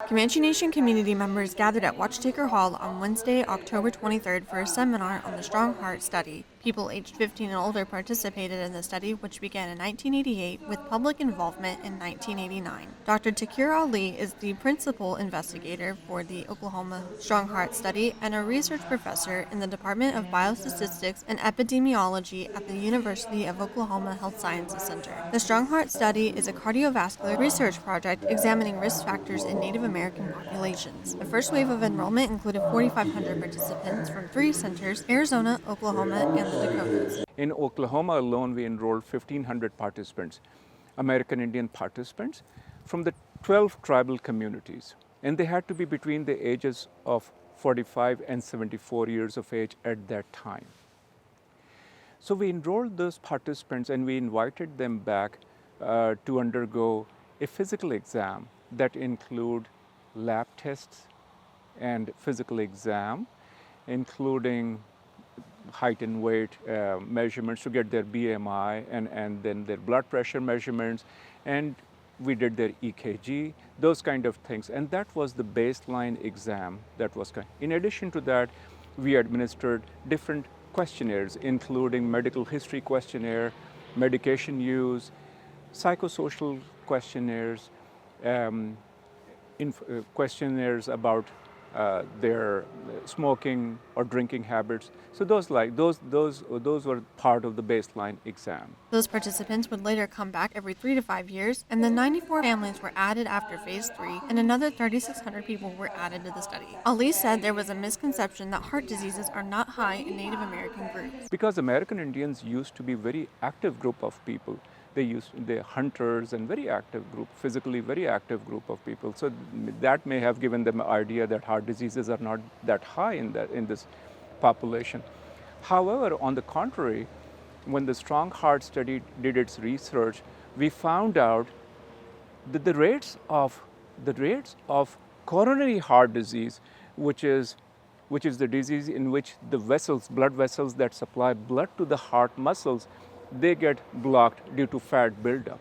Comanche Nation community members gathered at Watchetaker Hall on Wednesday, October 23rd for a seminar on the Strong Heart Study. People aged 15 and older participated in the study, which began in 1988 with public involvement in 1989. Dr. Takir Ali is the principal investigator for the Oklahoma Strong Heart Study and a research professor in the Department of Biostatistics and Epidemiology at the University of Oklahoma Health Sciences Center. The Strong Heart Study is a cardiovascular research project examining risk factors in Native American populations. The first wave of enrollment included 4,500 participants from 3 centers: Arizona, Oklahoma, and the Dakotas. In Oklahoma alone, we enrolled 1,500 participants, American Indian participants, from the 12 tribal communities. And they had to be between the ages of 45 and 74 years of age at that time. So we enrolled those participants and we invited them back to undergo a physical exam that include lab tests and physical exam, including height and weight measurements to get their BMI and then their blood pressure measurements, and we did their EKG, those kind of things. And that was the baseline exam that was going. In addition to that, we administered different questionnaires, including medical history questionnaire, medication use, psychosocial questionnaires, questionnaires about their smoking or drinking habits. So those were part of the baseline exam. Those participants would later come back every 3 to 5 years, and then 94 families were added after phase 3, and another 3,600 people were added to the study. Ali said there was a misconception that heart diseases are not high in Native American groups. Because American Indians used to be a very active group of people. They're hunters and very active group, physically very active group of people. So that may have given them an idea that heart diseases are not that high in this population. However, on the contrary, when the Strong Heart Study did its research, we found out that the rates of coronary heart disease, which is the disease in which the blood vessels that supply blood to the heart muscles, they get blocked due to fat buildup.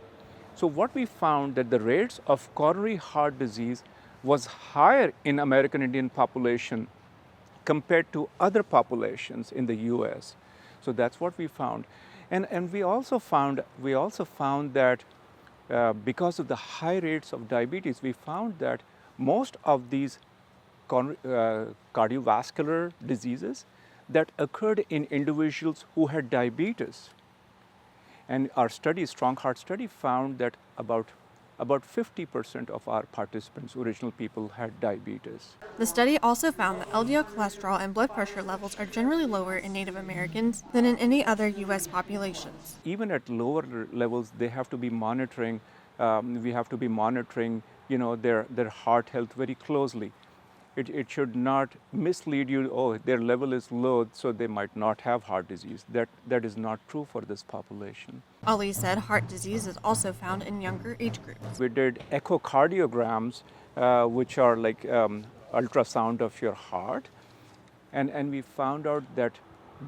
So what we found that the rates of coronary heart disease was higher in American Indian population compared to other populations in the US. So that's what we found. And we also found that because of the high rates of diabetes, we found that most of these cardiovascular diseases that occurred in individuals who had diabetes. And our study, Strong Heart Study, found that about 50% of our participants, original people, had diabetes. The study also found that LDL cholesterol and blood pressure levels are generally lower in Native Americans than in any other U.S. populations. Even at lower levels, they have to be monitoring. We have to be monitoring, their heart health very closely. It should not mislead you, their level is low, so they might not have heart disease. That is not true for this population. Ali said heart disease is also found in younger age groups. We did echocardiograms, which are like ultrasound of your heart, and we found out that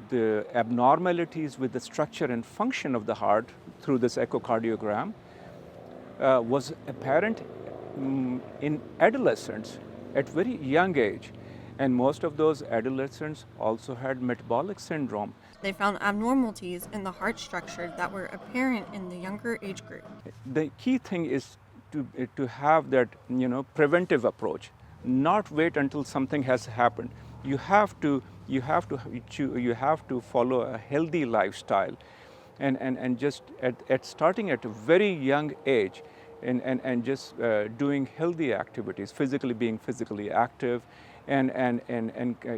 the abnormalities with the structure and function of the heart through this echocardiogram was apparent in adolescents at very young age, and most of those adolescents also had metabolic syndrome. They found abnormalities in the heart structure that were apparent in the younger age group. The key thing is to have that preventive approach, not wait until something has happened. You have to follow a healthy lifestyle, and just at starting at a very young age. And just doing healthy activities, being physically active, and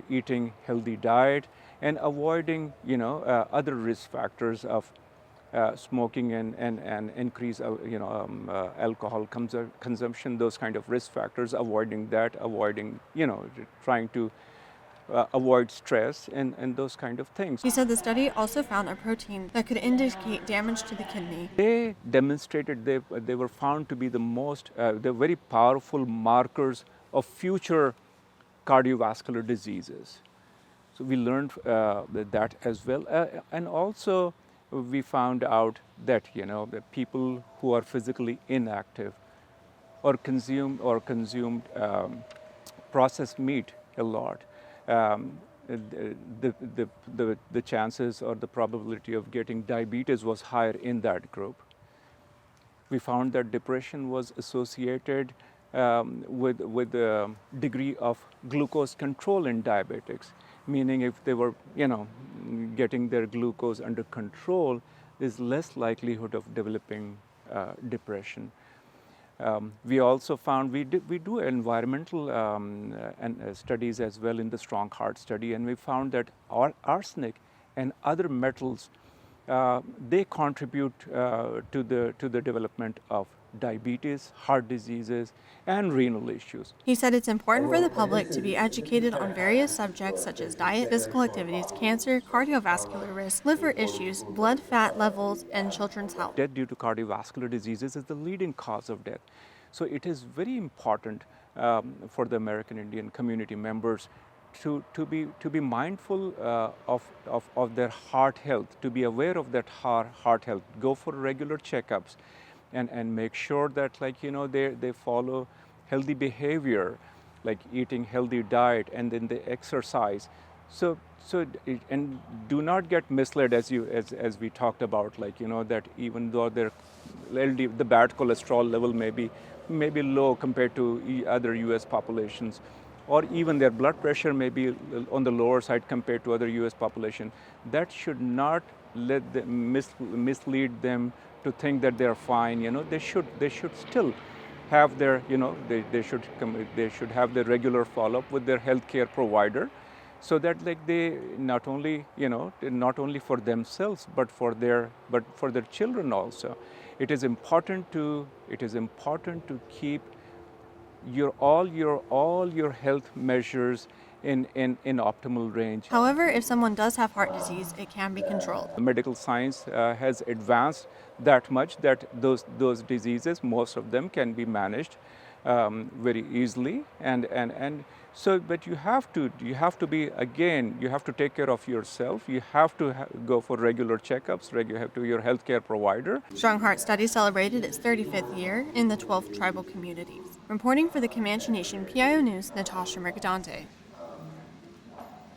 eating healthy diet, and avoiding other risk factors of smoking and increase alcohol consumption, those kind of risk factors. Avoiding trying to avoid stress and those kind of things. He said the study also found a protein that could indicate damage to the kidney. They demonstrated they were found to be they're very powerful markers of future cardiovascular diseases. So we learned that as well. And also we found out that, the people who are physically inactive or consumed processed meat a lot, the chances or the probability of getting diabetes was higher in that group. We found that depression was associated with a degree of glucose control in diabetics, meaning if they were, getting their glucose under control, there's less likelihood of developing depression. We also found we do environmental studies as well in the Strong Heart study, and we found that arsenic and other metals they contribute to the development of diabetes, heart diseases, and renal issues. He said it's important for the public to be educated on various subjects such as diet, physical activities, cancer, cardiovascular risk, liver issues, blood fat levels, and children's health. Death due to cardiovascular diseases is the leading cause of death. So it is very important for the American Indian community members to be mindful of their heart health, to be aware of that heart health, go for regular checkups, and make sure that they follow healthy behavior, like eating healthy diet, and then they exercise. And do not get misled as we talked about, that even though the bad cholesterol level may be low compared to other U.S. populations, or even their blood pressure may be on the lower side compared to other U.S. population, that should not let them mislead them to think that they're fine. They should still have their, they should have their regular follow-up with their healthcare provider, so that they not only for themselves but for their children also. It is important to keep all your health measures in optimal range. However, if someone does have heart disease, it can be controlled. Medical science has advanced that much that those diseases, most of them, can be managed very easily, and so, but you have to take care of yourself. You have to go for regular checkups, to your healthcare provider. Strong Heart Study celebrated its 35th year in the 12 tribal communities. Reporting for the Comanche Nation PIO News, Natasha Mercadante.